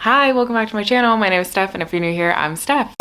Hi, welcome back to my channel. My name is Steph, and if you're new here, I'm Steph.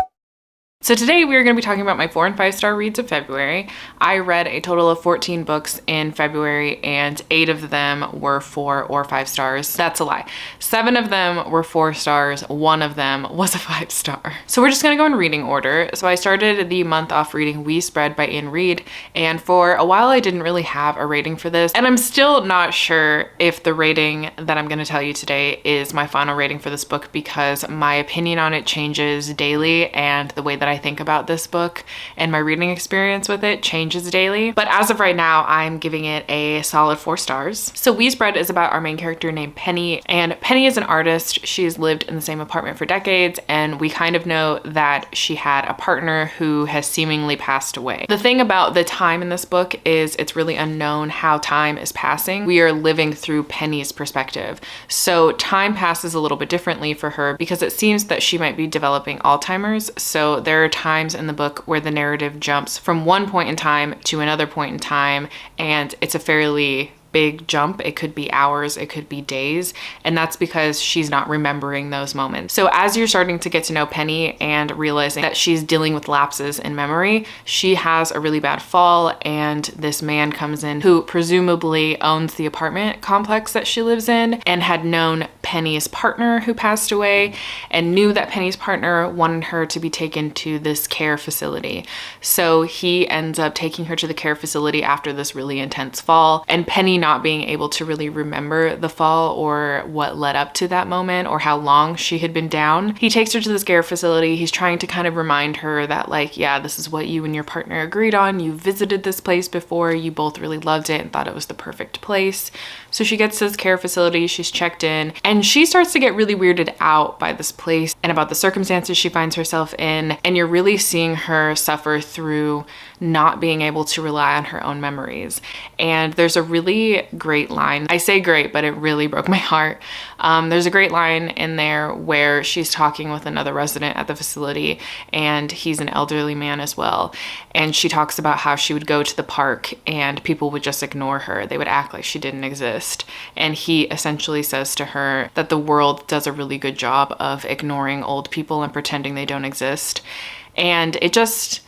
So today we are going to be talking about my 4 and 5 star reads of February. I read a total of 14 books in February and 8 of them were 4 or 5 stars. That's a lie. 7 of them were 4 stars. 1 of them was a 5 star. So we're just going to go in reading order. So I started the month off reading We Spread by Ian Reid, and for a while I didn't really have a rating for this, and I'm still not sure if the rating that I'm going to tell you today is my final rating for this book because my opinion on it changes daily, and the way that I think about this book and my reading experience with it changes daily. But as of right now, I'm giving it a solid 4 stars. So We Spread is about our main character named Penny, and Penny is an artist. She's lived in the same apartment for decades, and we kind of know that she had a partner who has seemingly passed away. The thing about the time in this book is it's really unknown how time is passing. We are living through Penny's perspective. So time passes a little bit differently for her because it seems that she might be developing Alzheimer's. So there are times in the book where the narrative jumps from one point in time to another point in time, and it's a fairly big jump. It could be hours, it could be days, and that's because she's not remembering those moments. So as you're starting to get to know Penny and realizing that she's dealing with lapses in memory, she has a really bad fall, and this man comes in who presumably owns the apartment complex that she lives in and had known Penny's partner who passed away and knew that Penny's partner wanted her to be taken to this care facility. So he ends up taking her to the care facility after this really intense fall, and Penny not being able to really remember the fall or what led up to that moment or how long she had been down. He takes her to this care facility. He's trying to kind of remind her that, like, yeah, this is what you and your partner agreed on. You visited this place before. You both really loved it and thought it was the perfect place. So she gets to this care facility, she's checked in, and she starts to get really weirded out by this place and about the circumstances she finds herself in. And you're really seeing her suffer through not being able to rely on her own memories. And there's a really great line. I say great, but it really broke my heart. There's a great line in there where she's talking with another resident at the facility, and he's an elderly man as well. And she talks about how she would go to the park and people would just ignore her. They would act like she didn't exist. And he essentially says to her that the world does a really good job of ignoring old people and pretending they don't exist. And it just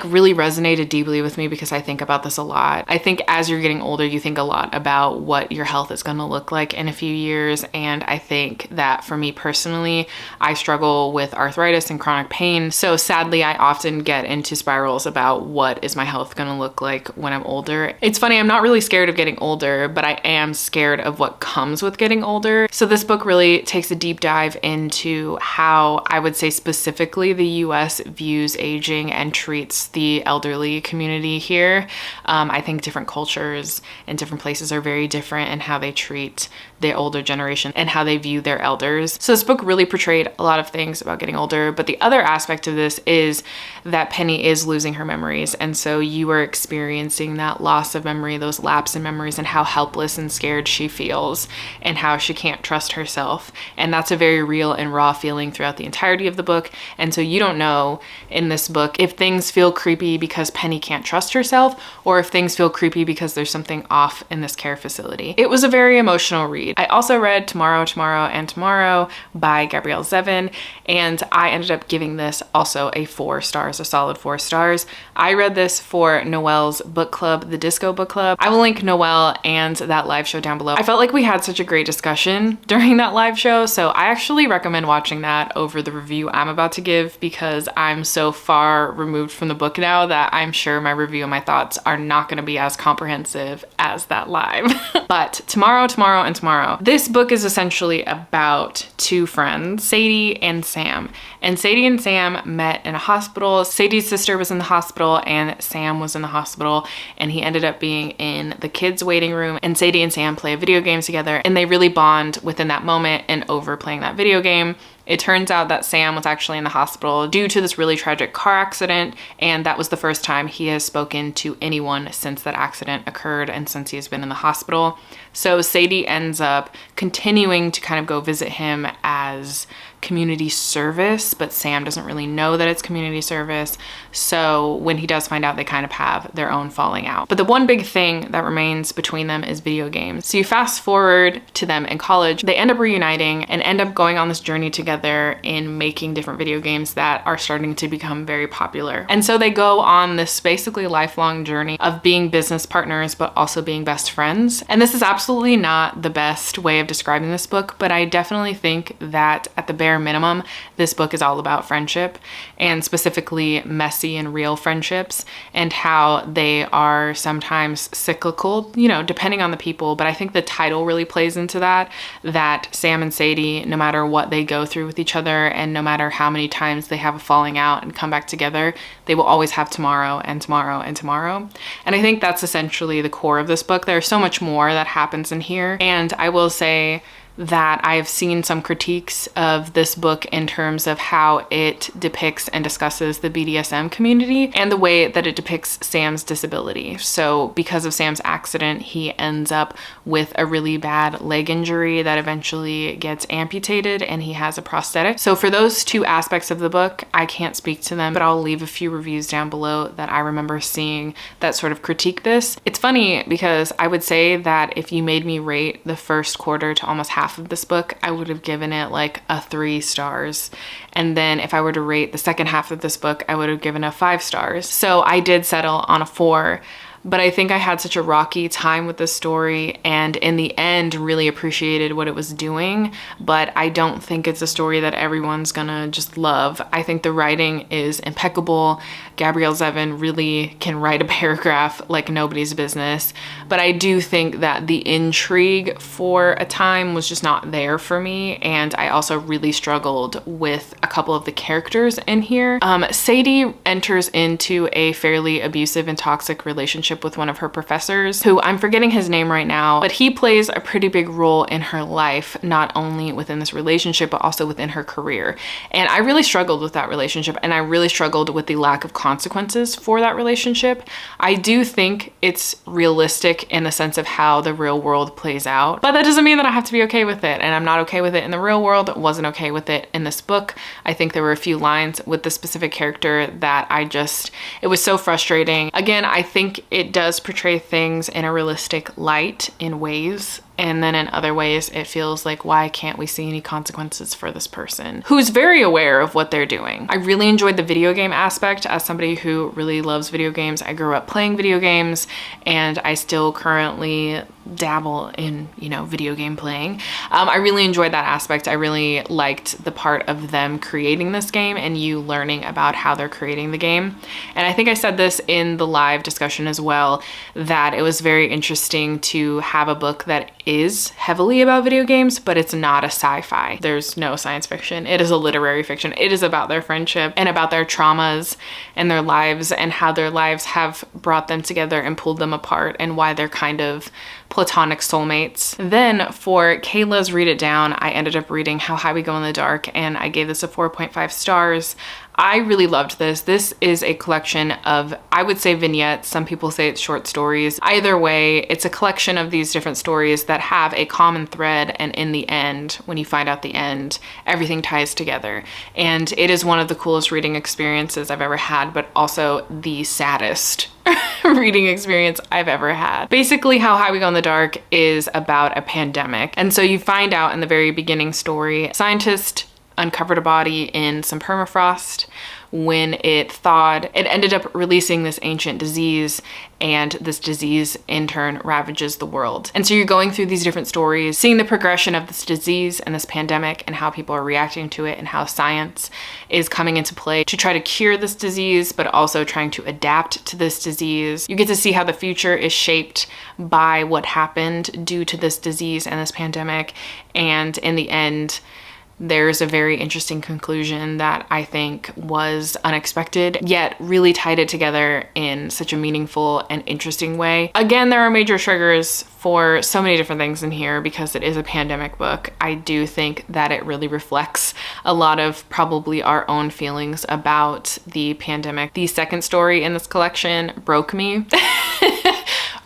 really resonated deeply with me because I think about this a lot. I think as you're getting older, you think a lot about what your health is going to look like in a few years. And I think that for me personally, I struggle with arthritis and chronic pain. So sadly, I often get into spirals about what is my health going to look like when I'm older. It's funny, I'm not really scared of getting older, but I am scared of what comes with getting older. So this book really takes a deep dive into how I would say specifically the US views aging and treats the elderly community here. I think different cultures and different places are very different in how they treat the older generation and how they view their elders. So this book really portrayed a lot of things about getting older, but the other aspect of this is that Penny is losing her memories, and so you are experiencing that loss of memory, those lapse in memories, and how helpless and scared she feels and how she can't trust herself. And that's a very real and raw feeling throughout the entirety of the book. And so you don't know in this book if things feel creepy because Penny can't trust herself or if things feel creepy because there's something off in this care facility. It was a very emotional read. I also read Tomorrow, Tomorrow, and Tomorrow by Gabrielle Zevin, and I ended up giving this also a 4 stars, a solid 4 stars. I read this for Noelle's book club, the Disco Book Club. I will link Noelle and that live show down below. I felt like we had such a great discussion during that live show, so I actually recommend watching that over the review I'm about to give because I'm so far removed from the book now that I'm sure my review and my thoughts are not going to be as comprehensive as that live. But Tomorrow, Tomorrow, and Tomorrow. This book is essentially about 2 friends, Sadie and Sam. And Sadie and Sam met in a hospital. Sadie's sister was in the hospital and Sam was in the hospital, and he ended up being in the kids' waiting room, and Sadie and Sam play video games together, and they really bond within that moment and over playing that video game. It turns out that Sam was actually in the hospital due to this really tragic car accident, and that was the first time he has spoken to anyone since that accident occurred and since he has been in the hospital. So Sadie ends up continuing to kind of go visit him as community service, but Sam doesn't really know that it's community service. So when he does find out, they kind of have their own falling out. But the one big thing that remains between them is video games. So you fast forward to them in college, they end up reuniting and end up going on this journey together in making different video games that are starting to become very popular. And so they go on this basically lifelong journey of being business partners, but also being best friends. And this is absolutely not the best way of describing this book, but I definitely think that at the bare minimum, this book is all about friendship, and specifically messy and real friendships, and how they are sometimes cyclical, you know, depending on the people. But I think the title really plays into that Sam and Sadie, no matter what they go through with each other, and no matter how many times they have a falling out and come back together, they will always have tomorrow and tomorrow and tomorrow. And I think that's essentially the core of this book. There's so much more that happens in here. And I will say that I've seen some critiques of this book in terms of how it depicts and discusses the BDSM community and the way that it depicts Sam's disability. So because of Sam's accident, he ends up with a really bad leg injury that eventually gets amputated, and he has a prosthetic. So for those two aspects of the book, I can't speak to them, but I'll leave a few reviews down below that I remember seeing that sort of critique this. It's funny because I would say that if you made me rate the first quarter to almost half of this book, I would have given it like a 3 stars. And then if I were to rate the second half of this book, I would have given it 5 stars. So I did settle on a 4. But I think I had such a rocky time with this story, and in the end really appreciated what it was doing, but I don't think it's a story that everyone's gonna just love. I think the writing is impeccable. Gabrielle Zevin really can write a paragraph like nobody's business, but I do think that the intrigue for a time was just not there for me, and I also really struggled with a couple of the characters in here. Sadie enters into a fairly abusive and toxic relationship with one of her professors, who I'm forgetting his name right now, but he plays a pretty big role in her life, not only within this relationship, but also within her career. And I really struggled with that relationship, and I really struggled with the lack of consequences for that relationship. I do think it's realistic in the sense of how the real world plays out, but that doesn't mean that I have to be okay with it, and I'm not okay with it in the real world. Wasn't okay with it in this book. I think there were a few lines with the specific character that it was so frustrating. Again, I think it does portray things in a realistic light in ways, and then in other ways it feels like, why can't we see any consequences for this person who's very aware of what they're doing? I really enjoyed the video game aspect. As somebody who really loves video games, I grew up playing video games, and I still currently dabble in, you know, video game playing. I really enjoyed that aspect. I really liked the part of them creating this game and you learning about how they're creating the game. And I think I said this in the live discussion as well, that it was very interesting to have a book that is heavily about video games, but it's not a sci-fi. There's no science fiction. It is a literary fiction. It is about their friendship and about their traumas and their lives, and how their lives have brought them together and pulled them apart, and why they're kind of platonic soulmates. Then for Kayla's Read It Down, I ended up reading How High We Go in the Dark, and I gave this a 4.5 stars. I really loved this. This is a collection of, I would say, vignettes. Some people say it's short stories. Either way, it's a collection of these different stories that have a common thread, and in the end, when you find out the end, everything ties together. And it is one of the coolest reading experiences I've ever had, but also the saddest reading experience I've ever had. Basically, How High We Go in the Dark is about a pandemic. And so you find out in the very beginning story, scientists uncovered a body in some permafrost. When it thawed, it ended up releasing this ancient disease, and this disease in turn ravages the world. And so you're going through these different stories, seeing the progression of this disease and this pandemic, and how people are reacting to it, and how science is coming into play to try to cure this disease, but also trying to adapt to this disease. You get to see how the future is shaped by what happened due to this disease and this pandemic. And in the end, there's a very interesting conclusion that I think was unexpected, yet really tied it together in such a meaningful and interesting way. Again, there are major triggers for so many different things in here because it is a pandemic book. I do think that it really reflects a lot of probably our own feelings about the pandemic. The second story in this collection broke me.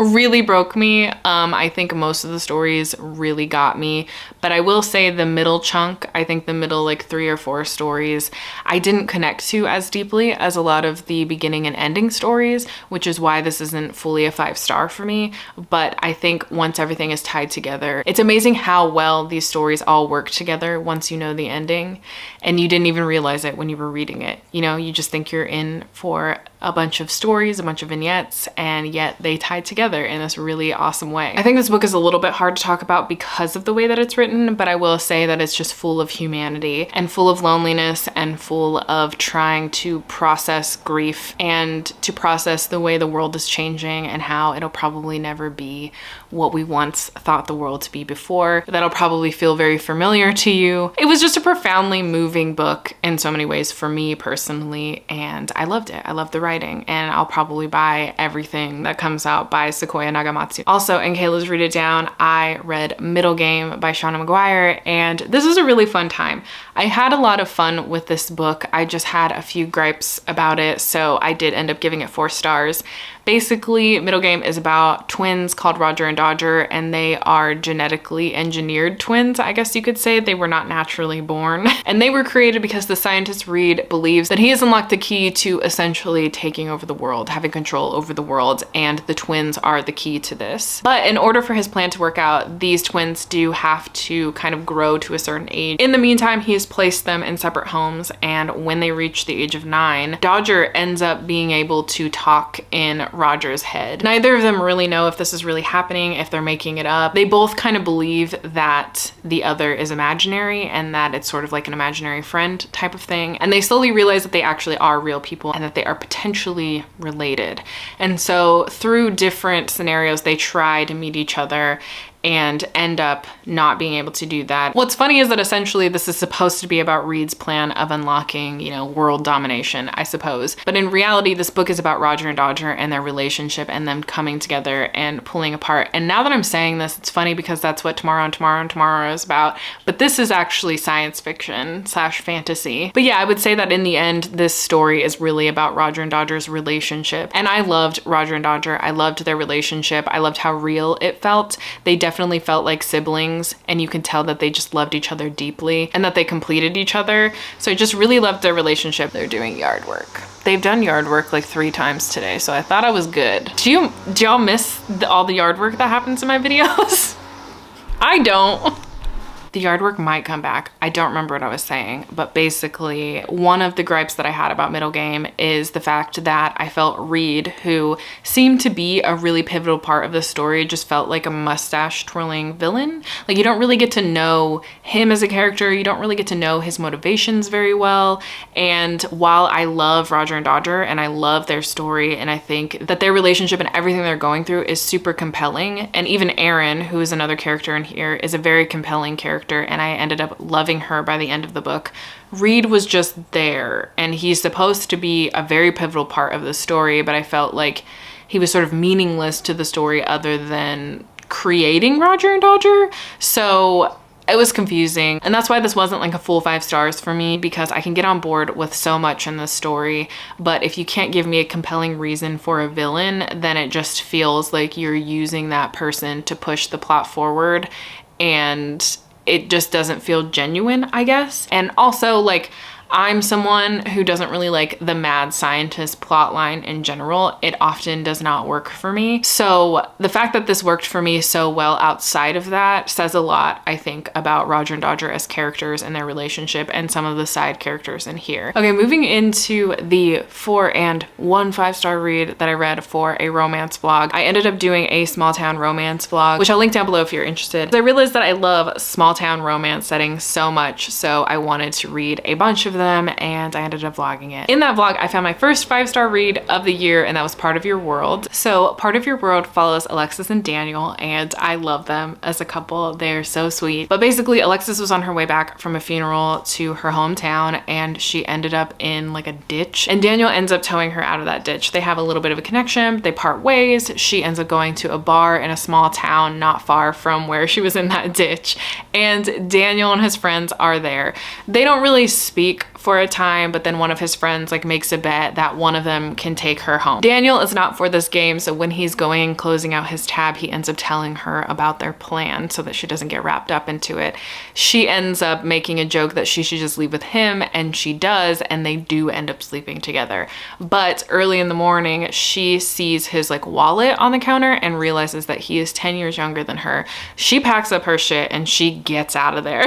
really broke me. I think most of the stories really got me, but I will say the middle chunk, I think the middle like 3 or 4 stories, I didn't connect to as deeply as a lot of the beginning and ending stories, which is why this isn't fully a 5-star for me. But I think once everything is tied together, it's amazing how well these stories all work together once you know the ending, and you didn't even realize it when you were reading it. You know, you just think you're in for a bunch of stories, a bunch of vignettes, and yet they tie together in this really awesome way. I think this book is a little bit hard to talk about because of the way that it's written, but I will say that it's just full of humanity and full of loneliness and full of trying to process grief and to process the way the world is changing and how it'll probably never be what we once thought the world to be before. That'll probably feel very familiar to you. It was just a profoundly moving book in so many ways for me personally, and I loved it. I loved the writing, and I'll probably buy everything that comes out by Sequoia Nagamatsu. Also, in Kayla's Read It Down, I read Middle Game by Shauna McGuire, and this was a really fun time. I had a lot of fun with this book. I just had a few gripes about it, so I did end up giving it 4 stars. Basically, Middle Game is about twins called Roger and Dodger, and they are genetically engineered twins, I guess you could say. They were not naturally born. And they were created because the scientist Reed believes that he has unlocked the key to essentially taking over the world, having control over the world, and the twins are the key to this. But in order for his plan to work out, these twins do have to kind of grow to a certain age. In the meantime, he has placed them in separate homes, and when they reach the age of 9, Dodger ends up being able to talk in Roger's head. Neither of them really know if this is really happening, if they're making it up. They both kind of believe that the other is imaginary and that it's sort of like an imaginary friend type of thing. And they slowly realize that they actually are real people and that they are potentially related. And so through different scenarios, they try to meet each other and end up not being able to do that. What's funny is that essentially this is supposed to be about Reed's plan of unlocking, you know, world domination, I suppose. But in reality, this book is about Roger and Dodger and their relationship and them coming together and pulling apart. And now that I'm saying this, it's funny because that's what Tomorrow and Tomorrow and Tomorrow is about. But this is actually science fiction / fantasy. But yeah, I would say that in the end, this story is really about Roger and Dodger's relationship. And I loved Roger and Dodger. I loved their relationship. I loved how real it felt. They definitely felt like siblings, and you can tell that they just loved each other deeply and that they completed each other. So I just really loved their relationship. They're doing yard work. They've done yard work like 3 times today, so I thought I was good. Do y'all miss all the yard work that happens in my videos? I don't. The yard work might come back. I don't remember what I was saying, but basically one of the gripes that I had about Middle Game is the fact that I felt Reed, who seemed to be a really pivotal part of the story, just felt like a mustache twirling villain. Like, you don't really get to know him as a character. You don't really get to know his motivations very well. And while I love Roger and Dodger and I love their story, and I think that their relationship and everything they're going through is super compelling, and even Erin, who is another character in here, is a very compelling character, and I ended up loving her by the end of the book. Reed was just there, and he's supposed to be a very pivotal part of the story, but I felt like he was sort of meaningless to the story other than creating Roger and Dodger. So it was confusing, and that's why this wasn't like a full 5 stars for me, because I can get on board with so much in this story, but if you can't give me a compelling reason for a villain, then it just feels like you're using that person to push the plot forward, and it just doesn't feel genuine, I guess. And also, like, I'm someone who doesn't really like the mad scientist plotline in general. It often does not work for me. So the fact that this worked for me so well outside of that says a lot, I think, about Roger and Dodger as characters and their relationship and some of the side characters in here. Okay, moving into the 4 and 1 5-star read that I read for a romance vlog. I ended up doing a small town romance vlog, which I'll link down below if you're interested. I realized that I love small town romance settings so much, so I wanted to read a bunch of them, and I ended up vlogging it. In that vlog, I found my first 5-star read of the year, and that was Part of Your World. So Part of Your World follows Alexis and Danielle, and I love them as a couple. They're so sweet. But basically, Alexis was on her way back from a funeral to her hometown, and she ended up in like a ditch, and Danielle ends up towing her out of that ditch. They have a little bit of a connection. They part ways. She ends up going to a bar in a small town not far from where she was in that ditch, and Danielle and his friends are there. They don't really speak for a time, but then one of his friends like makes a bet that one of them can take her home. Daniel is not for this game, so when he's going and closing out his tab, he ends up telling her about their plan so that she doesn't get wrapped up into it. She ends up making a joke that she should just leave with him, and she does, and they do end up sleeping together. But early in the morning, she sees his like wallet on the counter and realizes that he is 10 years younger than her. She packs up her shit and she gets out of there.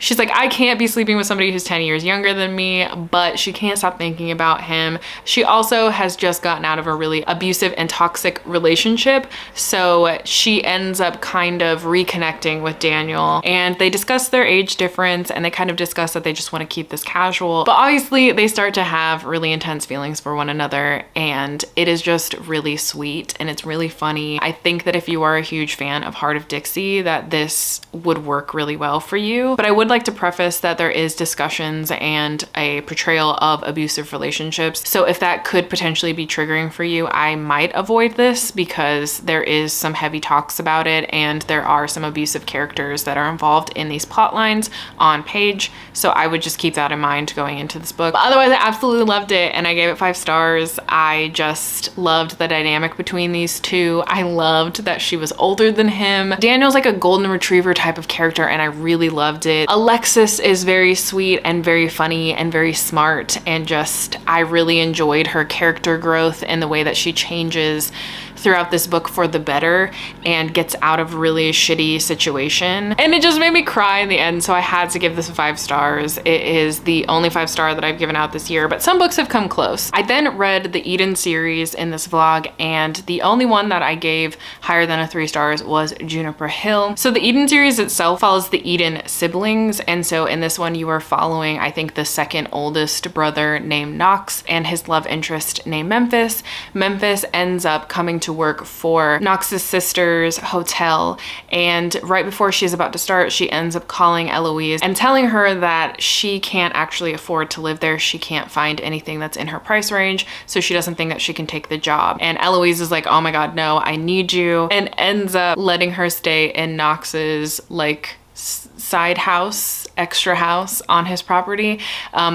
She's like, I can't be sleeping with somebody who's 10 years younger than me, but she can't stop thinking about him. She also has just gotten out of a really abusive and toxic relationship, so she ends up kind of reconnecting with Daniel, and they discuss their age difference, and they kind of discuss that they just want to keep this casual, but obviously they start to have really intense feelings for one another, and it is just really sweet and it's really funny. I think that if you are a huge fan of Heart of Dixie, that this would work really well for you. But I would like to preface that there is discussions and a portrayal of abusive relationships. So if that could potentially be triggering for you, I might avoid this because there is some heavy talks about it and there are some abusive characters that are involved in these plot lines on page. So I would just keep that in mind going into this book. But otherwise, I absolutely loved it and I gave it 5 stars. I just loved the dynamic between these two. I loved that she was older than him. Daniel's like a golden retriever type of character and I really loved it. Alexis is very sweet and very funny and very smart, and just I really enjoyed her character growth and the way that she changes throughout this book for the better and gets out of really shitty situation. And it just made me cry in the end, so I had to give this 5 stars. It is the only 5-star that I've given out this year, but some books have come close. I then read the Eden series in this vlog, and the only one that I gave higher than a 3 stars was Juniper Hill. So the Eden series itself follows the Eden siblings, and so in this one you are following, I think, the second oldest brother named Knox and his love interest named Memphis. Memphis ends up coming to work for Knox's sister's hotel, and right before she's about to start, she ends up calling Eloise and telling her that she can't actually afford to live there. She can't find anything that's in her price range, so she doesn't think that she can take the job. And Eloise is like, oh my god, no, I need you, and ends up letting her stay in Knox's like side house, extra house on his property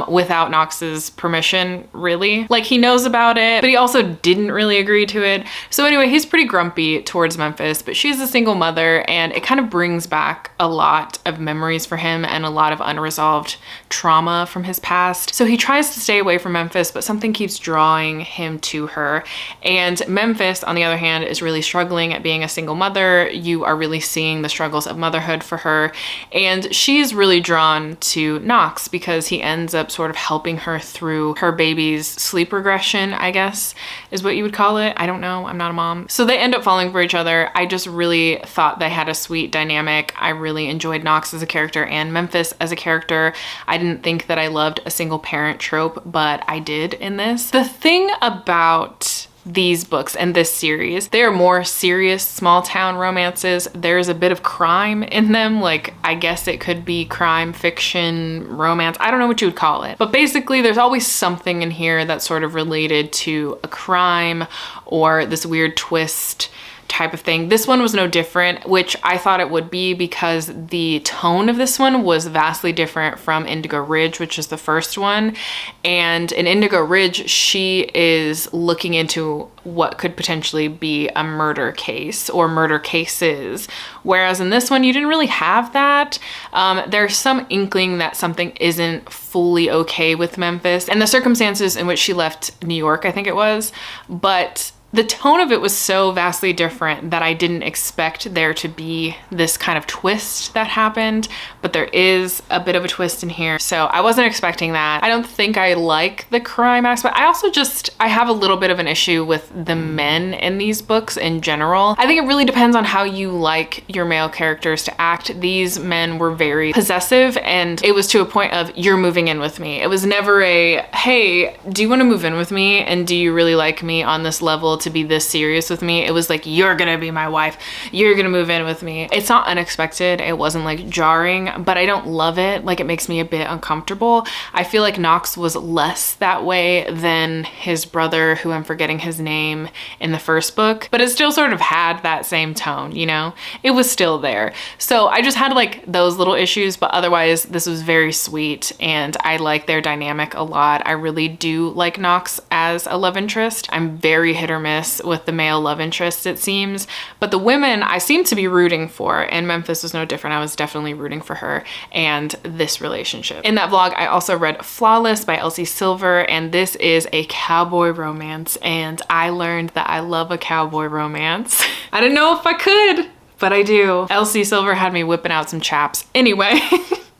without Knox's permission, really. Like, he knows about it, but he also didn't really agree to it. So anyway, he's pretty grumpy towards Memphis, but she's a single mother, and it kind of brings back a lot of memories for him and a lot of unresolved trauma from his past. So he tries to stay away from Memphis, but something keeps drawing him to her. And Memphis, on the other hand, is really struggling at being a single mother. You are really seeing the struggles of motherhood for her. And she's really drawn to Knox because he ends up sort of helping her through her baby's sleep regression, I guess is what you would call it. I don't know, I'm not a mom. So they end up falling for each other. I just really thought they had a sweet dynamic. I really enjoyed Knox as a character and Memphis as a character. I didn't think that I loved a single parent trope, but I did in this. The thing about these books and this series, they are more serious small town romances. There's a bit of crime in them, like I guess it could be crime fiction romance, I don't know what you would call it, but basically there's always something in here that's sort of related to a crime or this weird twist type of thing. This one was no different, which I thought it would be because the tone of this one was vastly different from Indigo Ridge, which is the first one. And in Indigo Ridge, she is looking into what could potentially be a murder case or murder cases. Whereas in this one, you didn't really have that. There's some inkling that something isn't fully okay with Memphis and the circumstances in which she left New York, I think it was, but the tone of it was so vastly different that I didn't expect there to be this kind of twist that happened, but there is a bit of a twist in here. So I wasn't expecting that. I don't think I like the crime aspect. I have a little bit of an issue with the men in these books in general. I think it really depends on how you like your male characters to act. These men were very possessive, and it was to a point of, you're moving in with me. It was never a, hey, do you want to move in with me? And do you really like me on this level to be this serious with me. It was like, you're gonna be my wife, you're gonna move in with me. It's not unexpected, it wasn't like jarring, but I don't love it. Like, it makes me a bit uncomfortable. I feel like Knox was less that way than his brother, who I'm forgetting his name, in the first book, but it still sort of had that same tone, you know? It was still there. So I just had like those little issues, but otherwise this was very sweet and I like their dynamic a lot. I really do like Knox as a love interest. I'm very hit or miss with the male love interest, it seems, but the women I seem to be rooting for, and Memphis was no different. I was definitely rooting for her and this relationship. In that vlog, I also read Flawless by Elsie Silver, and this is a cowboy romance, and I learned that I love a cowboy romance. I didn't know if I could, but I do. Elsie Silver had me whipping out some chaps. Anyway.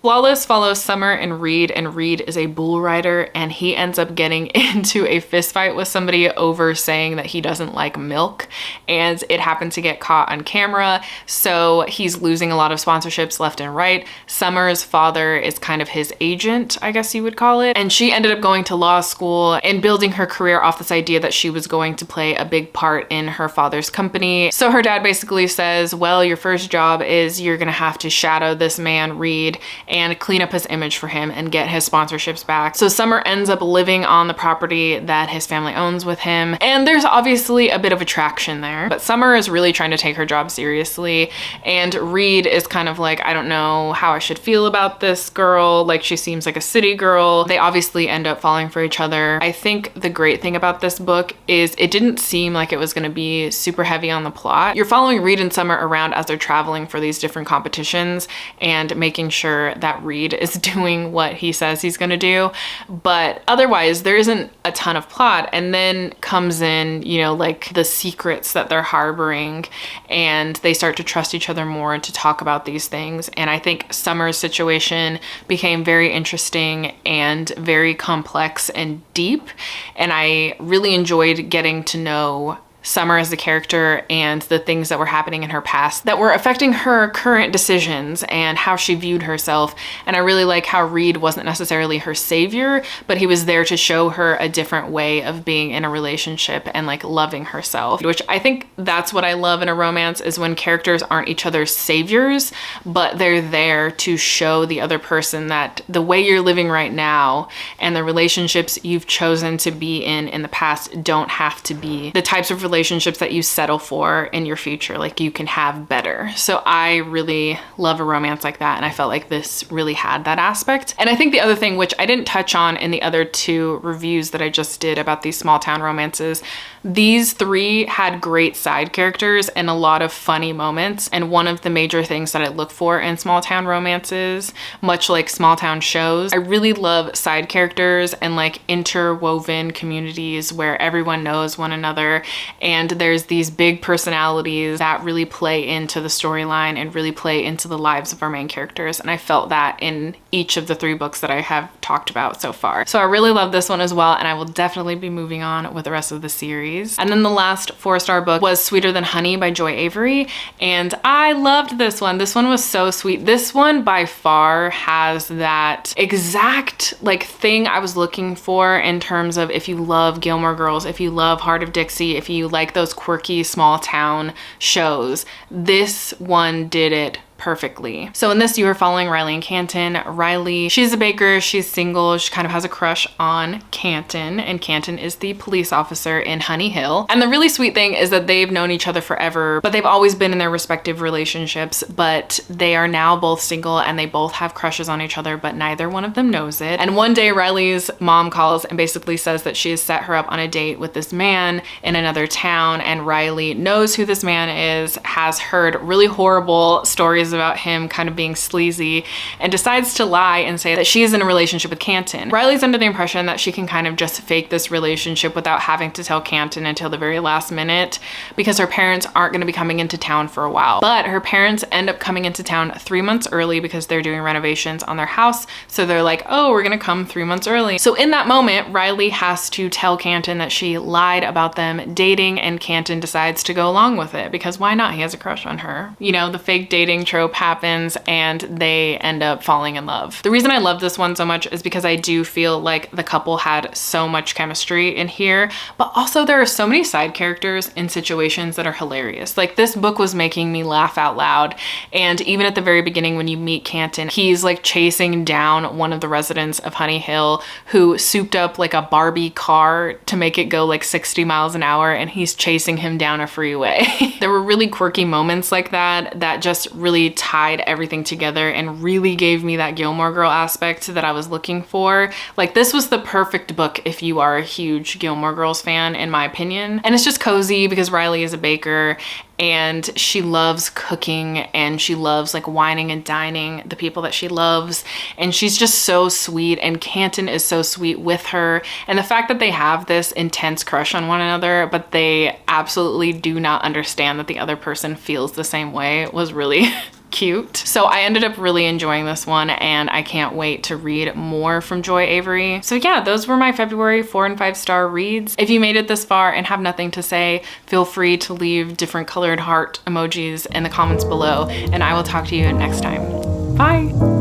Flawless follows Summer and Reed is a bull rider, and he ends up getting into a fist fight with somebody over saying that he doesn't like milk, and it happened to get caught on camera, so he's losing a lot of sponsorships left and right. Summer's father is kind of his agent, I guess you would call it, and she ended up going to law school and building her career off this idea that she was going to play a big part in her father's company. So her dad basically says, well, your first job is you're gonna have to shadow this man, Reed, and clean up his image for him and get his sponsorships back. So Summer ends up living on the property that his family owns with him, and there's obviously a bit of attraction there, but Summer is really trying to take her job seriously, and Reed is kind of like, I don't know how I should feel about this girl, like she seems like a city girl. They obviously end up falling for each other. I think the great thing about this book is it didn't seem like it was gonna be super heavy on the plot. You're following Reed and Summer around as they're traveling for these different competitions and making sure that Reed is doing what he says he's gonna do, but otherwise there isn't a ton of plot. And then comes in, you know, like the secrets that they're harboring, and they start to trust each other more to talk about these things. And I think Summer's situation became very interesting and very complex and deep, and I really enjoyed getting to know Summer as the character and the things that were happening in her past that were affecting her current decisions and how she viewed herself. And I really like how Reed wasn't necessarily her savior, but he was there to show her a different way of being in a relationship and like loving herself, which I think that's what I love in a romance, is when characters aren't each other's saviors, but they're there to show the other person that the way you're living right now and the relationships you've chosen to be in the past don't have to be the types of relationships that you settle for in your future. Like, you can have better. So I really love a romance like that, and I felt like this really had that aspect. And I think the other thing, which I didn't touch on in the other two reviews that I just did about these small town romances, these three had great side characters and a lot of funny moments. And one of the major things that I look for in small town romances, much like small town shows, I really love side characters and like interwoven communities where everyone knows one another, and there's these big personalities that really play into the storyline and really play into the lives of our main characters. And I felt that in each of the three books that I have talked about so far. So I really love this one as well, and I will definitely be moving on with the rest of the series. And then the last 4-star book was Sweeter Than Honey by Joy Avery, and I loved this one. This one was so sweet. This one by far has that exact like thing I was looking for in terms of, if you love Gilmore Girls, if you love Heart of Dixie, if you like those quirky small town shows, this one did it perfectly. So in this, you are following Riley and Canton. Riley, she's a baker, she's single, she kind of has a crush on Canton, and Canton is the police officer in Honey Hill. And the really sweet thing is that they've known each other forever, but they've always been in their respective relationships, but they are now both single and they both have crushes on each other, but neither one of them knows it. And one day Riley's mom calls and basically says that she has set her up on a date with this man in another town, and Riley knows who this man is, has heard really horrible stories about him kind of being sleazy, and decides to lie and say that she is in a relationship with Canton. Riley's under the impression that she can kind of just fake this relationship without having to tell Canton until the very last minute, because her parents aren't going to be coming into town for a while. But her parents end up coming into town 3 months early because they're doing renovations on their house. So they're like, oh, we're going to come 3 months early. So in that moment, Riley has to tell Canton that she lied about them dating, and Canton decides to go along with it because why not? He has a crush on her. You know, the fake dating trope trope happens and they end up falling in love. The reason I love this one so much is because I do feel like the couple had so much chemistry in here, but also there are so many side characters in situations that are hilarious. Like, this book was making me laugh out loud, and even at the very beginning when you meet Canton, he's like chasing down one of the residents of Honey Hill who souped up like a Barbie car to make it go like 60 miles an hour, and he's chasing him down a freeway. There were really quirky moments like that that just really tied everything together and really gave me that Gilmore Girl aspect that I was looking for. Like, this was the perfect book if you are a huge Gilmore Girls fan, in my opinion. And it's just cozy because Riley is a baker and she loves cooking and she loves like wining and dining the people that she loves, and she's just so sweet, and Canton is so sweet with her. And the fact that they have this intense crush on one another but they absolutely do not understand that the other person feels the same way was really cute. So I ended up really enjoying this one, and I can't wait to read more from Joy Avery. So yeah, those were my February 4 and 5 star reads. If you made it this far and have nothing to say, feel free to leave different colored heart emojis in the comments below, and I will talk to you next time. Bye.